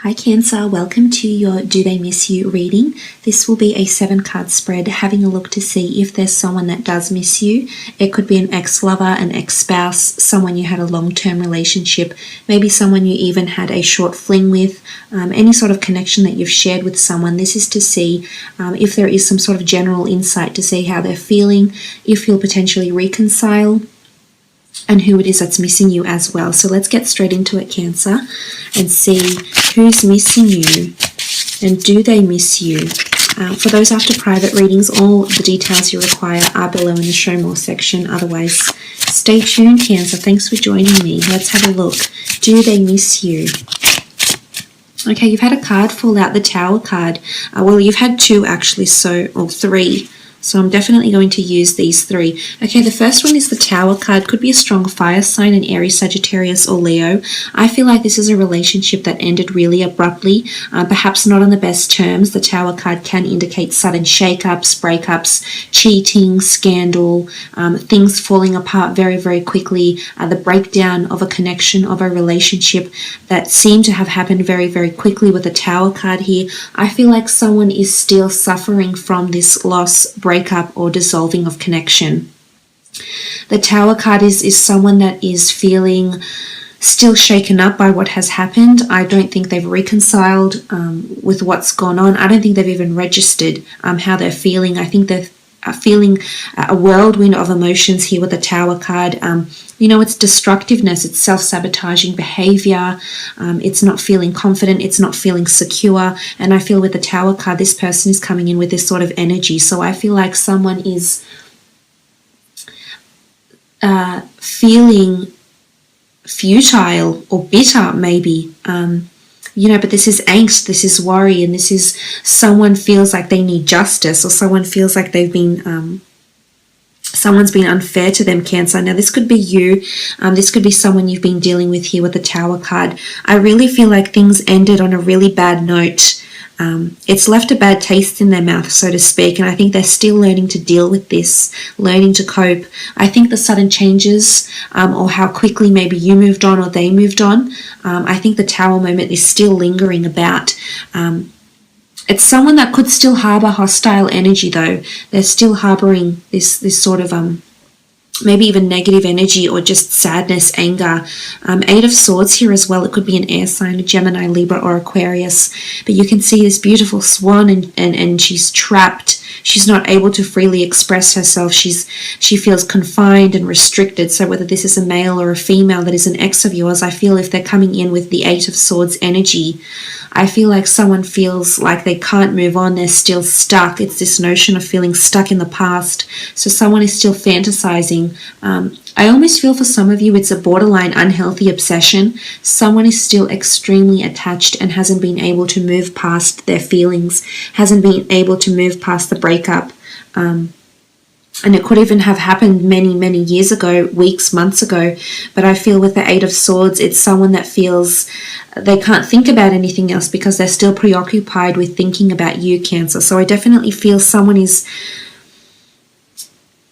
Hi Cancer, welcome to your Do They Miss You reading. This will be a 7-card spread, having a look to see if there's someone that does miss you. It could be an ex-lover, an ex-spouse, someone you had a long-term relationship, maybe someone you even had a short fling with, any sort of connection that you've shared with someone. This is to see if there is some sort of general insight to see how they're feeling, if you'll potentially reconcile, and who it is that's missing you as well. So let's get straight into it, Cancer, and see who's missing you and do they miss you. For those after private readings, all the details you require are below in the show more section. Otherwise, stay tuned, Cancer. Thanks for joining me. Let's have a look. Do they miss you? Okay, you've had a card fall out, the Tower card. Well, you've had two actually, or three. So I'm definitely going to use these three. Okay, the first one is the Tower card. Could be a strong fire sign, an Aries, Sagittarius, or Leo. I feel like this is a relationship that ended really abruptly, perhaps not on the best terms. The Tower card can indicate sudden shake-ups, breakups, cheating, scandal, things falling apart very, very quickly, the breakdown of a connection, of a relationship that seemed to have happened very, very quickly with the Tower card here. I feel like someone is still suffering from this loss, breakup, or dissolving of connection. The Tower card is someone that is feeling still shaken up by what has happened. I don't think they've reconciled with what's gone on. I don't think they've even registered how they're feeling. I think they're feeling a whirlwind of emotions here with the Tower card. It's destructiveness, it's self-sabotaging behavior, it's not feeling confident, it's not feeling secure. And I feel with the Tower card, this person is coming in with this sort of energy. So I feel like someone is feeling futile or bitter maybe. But this is angst, this is worry, and this is someone feels like they need justice, or someone feels like they've been, someone's been unfair to them, Cancer. Now, this could be you. This could be someone you've been dealing with here with the Tower card. I really feel like things ended on a really bad note. It's left a bad taste in their mouth, so to speak, and I think they're still learning to deal with this, learning to cope. I think the sudden changes, or how quickly maybe you moved on or they moved on, I think the Tower moment is still lingering about. It's someone that could still harbor hostile energy, though. They're still harboring this sort of maybe even negative energy, or just sadness, anger. 8 of Swords here as well. It could be an air sign, a Gemini, Libra, or Aquarius. But you can see this beautiful swan, and she's trapped. She's not able to freely express herself. She feels confined and restricted. So whether this is a male or a female that is an ex of yours, I feel if they're coming in with the 8 of Swords energy, I feel like someone feels like they can't move on. They're still stuck. It's this notion of feeling stuck in the past. So someone is still fantasizing. I almost feel for some of you it's a borderline unhealthy obsession. Someone is still extremely attached and hasn't been able to move past their feelings, hasn't been able to move past the breakup. And it could even have happened many, many years ago, weeks, months ago. But I feel with the 8 of Swords, it's someone that feels they can't think about anything else because they're still preoccupied with thinking about you, Cancer. So I definitely feel someone is,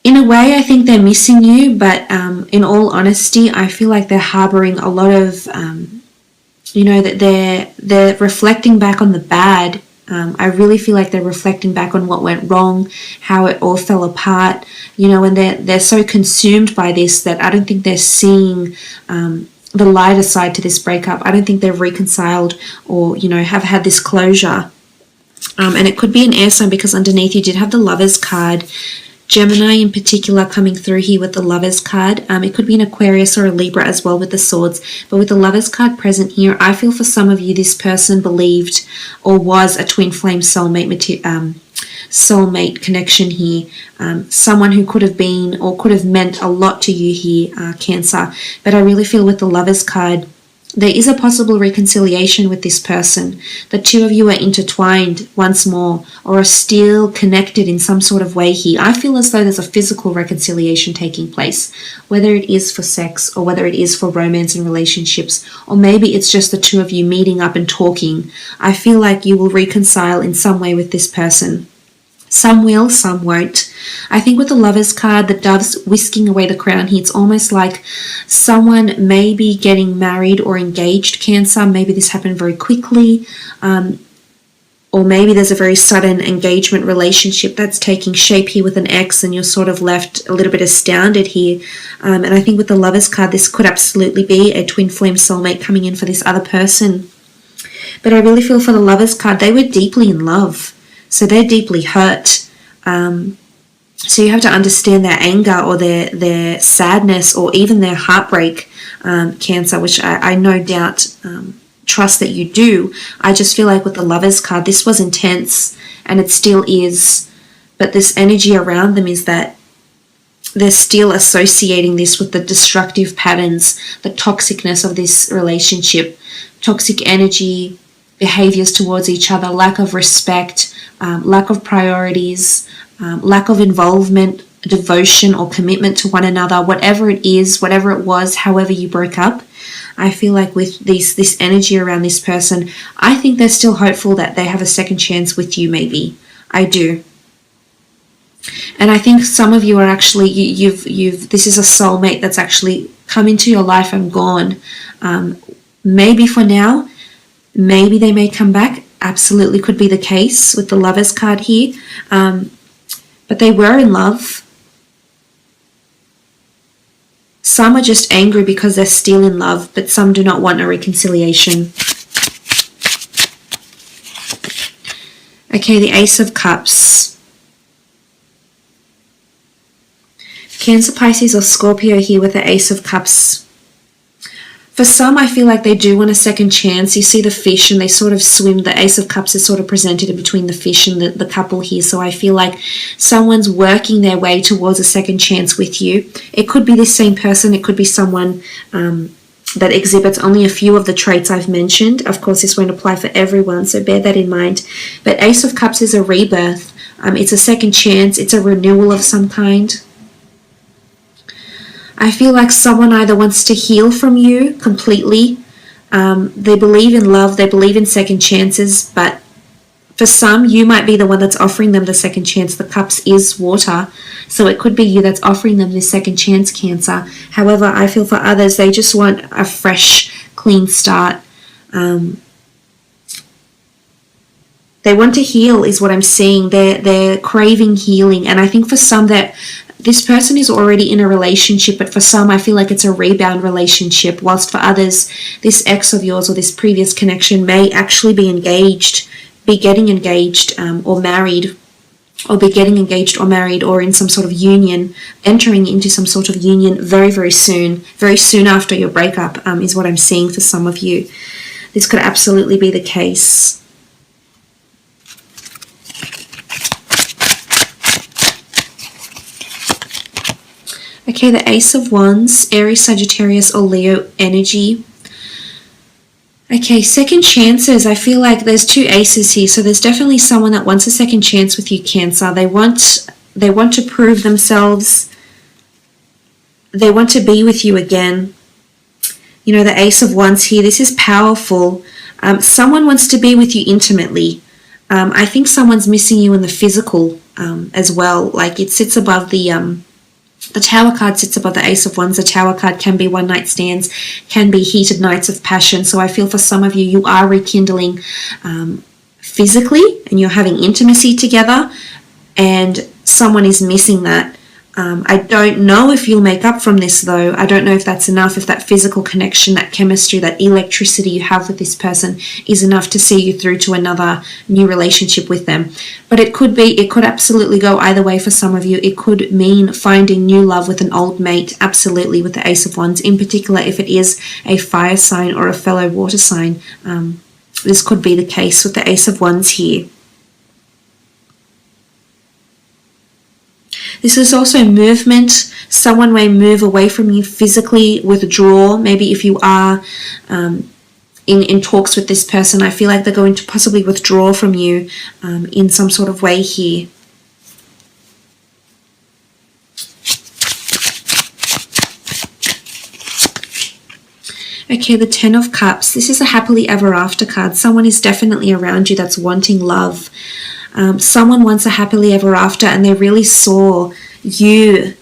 in a way, I think they're missing you. But in all honesty, I feel like they're harboring a lot of, that they're reflecting back on the bad. I really feel like they're reflecting back on what went wrong, how it all fell apart, and they're so consumed by this that I don't think they're seeing the lighter side to this breakup. I don't think they've reconciled or, have had this closure. And it could be an air sign because underneath you did have the Lovers card. Gemini in particular coming through here with the Lovers card. It could be an Aquarius or a Libra as well with the Swords. But with the Lovers card present here, I feel for some of you this person believed or was a twin flame soulmate connection here. Someone who could have been or could have meant a lot to you here, Cancer. But I really feel with the Lovers card, there is a possible reconciliation with this person. The two of you are intertwined once more or are still connected in some sort of way here. I feel as though there's a physical reconciliation taking place, whether it is for sex or whether it is for romance and relationships, or maybe it's just the two of you meeting up and talking. I feel like you will reconcile in some way with this person. Some will, some won't. I think with the Lovers card, the Dove's whisking away the crown here. It's almost like someone may be getting married or engaged, Cancer. Maybe this happened very quickly. Or maybe there's a very sudden engagement relationship that's taking shape here with an ex, and you're sort of left a little bit astounded here. And I think with the Lovers card, this could absolutely be a twin flame soulmate coming in for this other person. But I really feel for the Lovers card, they were deeply in love. So they're deeply hurt. So you have to understand their anger or their sadness or even their heartbreak, Cancer, which I no doubt trust that you do. I just feel like with the Lovers card, this was intense and it still is. But this energy around them is that they're still associating this with the destructive patterns, the toxicness of this relationship, toxic energy, behaviors towards each other, lack of respect, lack of priorities, lack of involvement, devotion or commitment to one another, whatever it is, whatever it was, however you broke up. I feel like with this energy around this person, I think they're still hopeful that they have a second chance with you, maybe. I do. And I think some of you are actually, this is a soulmate that's actually come into your life and gone. Maybe for now, maybe they may come back. Absolutely could be the case with the Lovers card here. But they were in love. Some are just angry because they're still in love, but some do not want a reconciliation. Okay, the Ace of Cups. Cancer, Pisces or Scorpio here with the Ace of Cups. For some, I feel like they do want a second chance. You see the fish and they sort of swim. The Ace of Cups is sort of presented in between the fish and the couple here. So I feel like someone's working their way towards a second chance with you. It could be the same person. It could be someone that exhibits only a few of the traits I've mentioned. Of course, this won't apply for everyone, so bear that in mind. But Ace of Cups is a rebirth. It's a second chance. It's a renewal of some kind. I feel like someone either wants to heal from you completely. They believe in love. They believe in second chances. But for some, you might be the one that's offering them the second chance. The Cups is water. So it could be you that's offering them this second chance, Cancer. However, I feel for others, they just want a fresh, clean start. They want to heal is what I'm seeing. They're craving healing. And I think for some that this person is already in a relationship, but for some, I feel like it's a rebound relationship, whilst for others, this ex of yours or this previous connection may actually be engaged, be getting engaged or married, or be getting engaged or married or in some sort of union, entering into some sort of union very, very soon after your breakup is what I'm seeing for some of you. This could absolutely be the case. Okay, the Ace of Wands, Aries, Sagittarius, or Leo energy. Okay, second chances. I feel like there's two aces here, so there's definitely someone that wants a second chance with you, Cancer. They want to prove themselves. They want to be with you again. You know, the Ace of Wands here, this is powerful. Someone wants to be with you intimately. I think someone's missing you in the physical as well. Like it sits above the Tower card sits above the Ace of Wands. The Tower card can be one night stands, can be heated nights of passion. So I feel for some of you, you are rekindling physically and you're having intimacy together, and someone is missing that. I don't know if you'll make up from this though. I don't know if that's enough, if that physical connection, that chemistry, that electricity you have with this person is enough to see you through to another new relationship with them. But it could absolutely go either way for some of you. It could mean finding new love with an old mate, absolutely, with the Ace of Wands, in particular if it is a fire sign or a fellow water sign. This could be the case with the Ace of Wands here. This is also movement. Someone may move away from you physically, withdraw. Maybe if you are in talks with this person, I feel like they're going to possibly withdraw from you in some sort of way here. Okay, the Ten of Cups. This is a happily ever after card. Someone is definitely around you that's wanting love. Someone wants a happily ever after, and they really saw you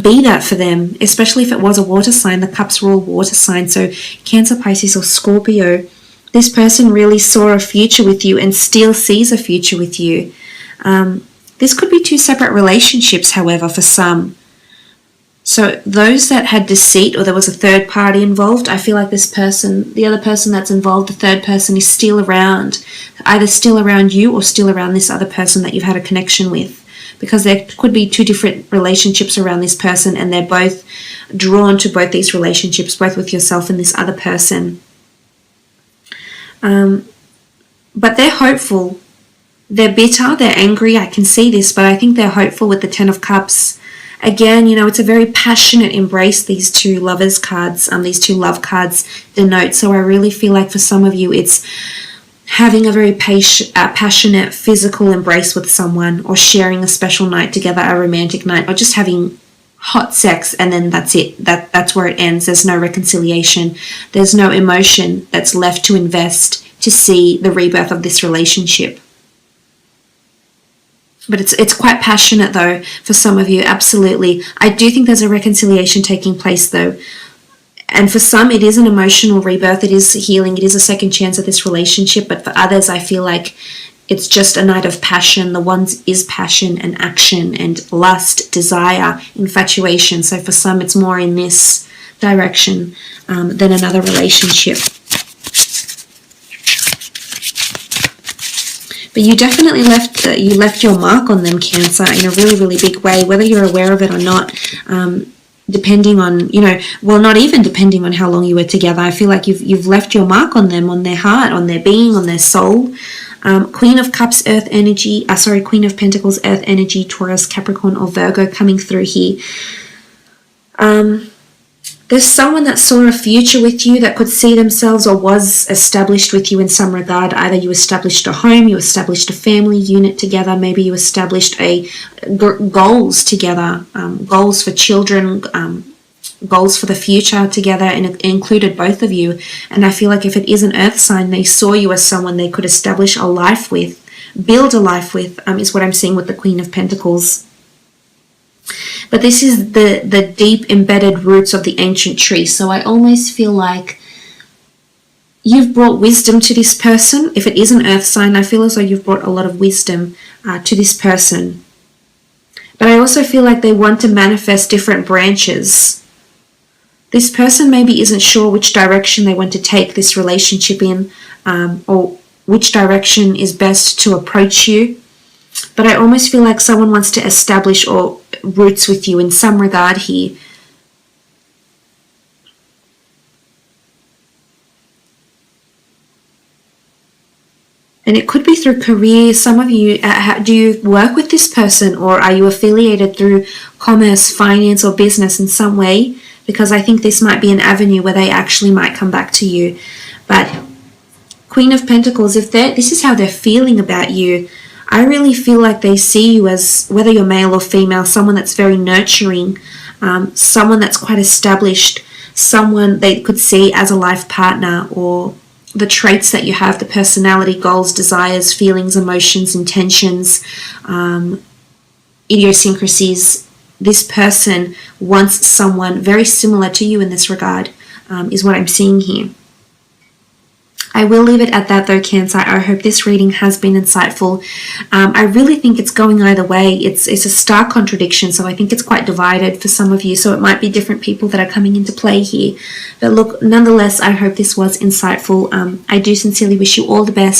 be that for them, especially if it was a water sign. The cups were all water signs, so Cancer, Pisces or Scorpio. This person really saw a future with you and still sees a future with you. This could be two separate relationships, however, for some. So those that had deceit or there was a third party involved, I feel like this person, the other person that's involved, the third person is still around, either still around you or still around this other person that you've had a connection with. Because there could be two different relationships around this person, and they're both drawn to both these relationships, both with yourself and this other person. But they're hopeful. They're bitter, they're angry, I can see this, but I think they're hopeful with the Ten of Cups. Again, you know, it's a very passionate embrace, these two lovers cards, these two love cards denote. So I really feel like for some of you, it's having a very passionate physical embrace with someone, or sharing a special night together, a romantic night, or just having hot sex, and then that's it. That's where it ends. There's no reconciliation. There's no emotion that's left to invest to see the rebirth of this relationship. But it's quite passionate though for some of you, absolutely. I do think there's a reconciliation taking place though. And for some, it is an emotional rebirth. It is healing. It is a second chance at this relationship. But for others, I feel like it's just a night of passion. The one is passion and action and lust, desire, infatuation. So for some, it's more in this direction than another relationship. But you definitely left your mark on them, Cancer, in a really, really big way, whether you're aware of it or not. Depending on, you know, well, not even depending on how long you were together. I feel like you've left your mark on them, on their heart, on their being, on their soul. Queen of Cups, Earth energy, Queen of Pentacles, Earth energy, Taurus, Capricorn, or Virgo coming through here. There's someone that saw a future with you, that could see themselves or was established with you in some regard. Either you established a home, you established a family unit together, maybe you established goals together, goals for children, goals for the future together, and it included both of you. And I feel like if it is an earth sign, they saw you as someone they could establish a life with, build a life with, is what I'm seeing with the Queen of Pentacles. But this is the deep embedded roots of the ancient tree. So I almost feel like you've brought wisdom to this person. If it is an earth sign, I feel as though you've brought a lot of wisdom to this person. But I also feel like they want to manifest different branches. This person maybe isn't sure which direction they want to take this relationship in, or which direction is best to approach you. But I almost feel like someone wants to establish or roots with you in some regard here. And it could be through career. Some of you, do you work with this person, or are you affiliated through commerce, finance, or business in some way? Because I think this might be an avenue where they actually might come back to you. But Queen of Pentacles, this is how they're feeling about you, I really feel like they see you as, whether you're male or female, someone that's very nurturing, someone that's quite established, someone they could see as a life partner, or the traits that you have, the personality, goals, desires, feelings, emotions, intentions, idiosyncrasies. This person wants someone very similar to you in this regard, is what I'm seeing here. I will leave it at that though, Cancer. I hope this reading has been insightful. I really think it's going either way. It's a stark contradiction, so I think it's quite divided for some of you, so it might be different people that are coming into play here. But look, nonetheless, I hope this was insightful. I do sincerely wish you all the best.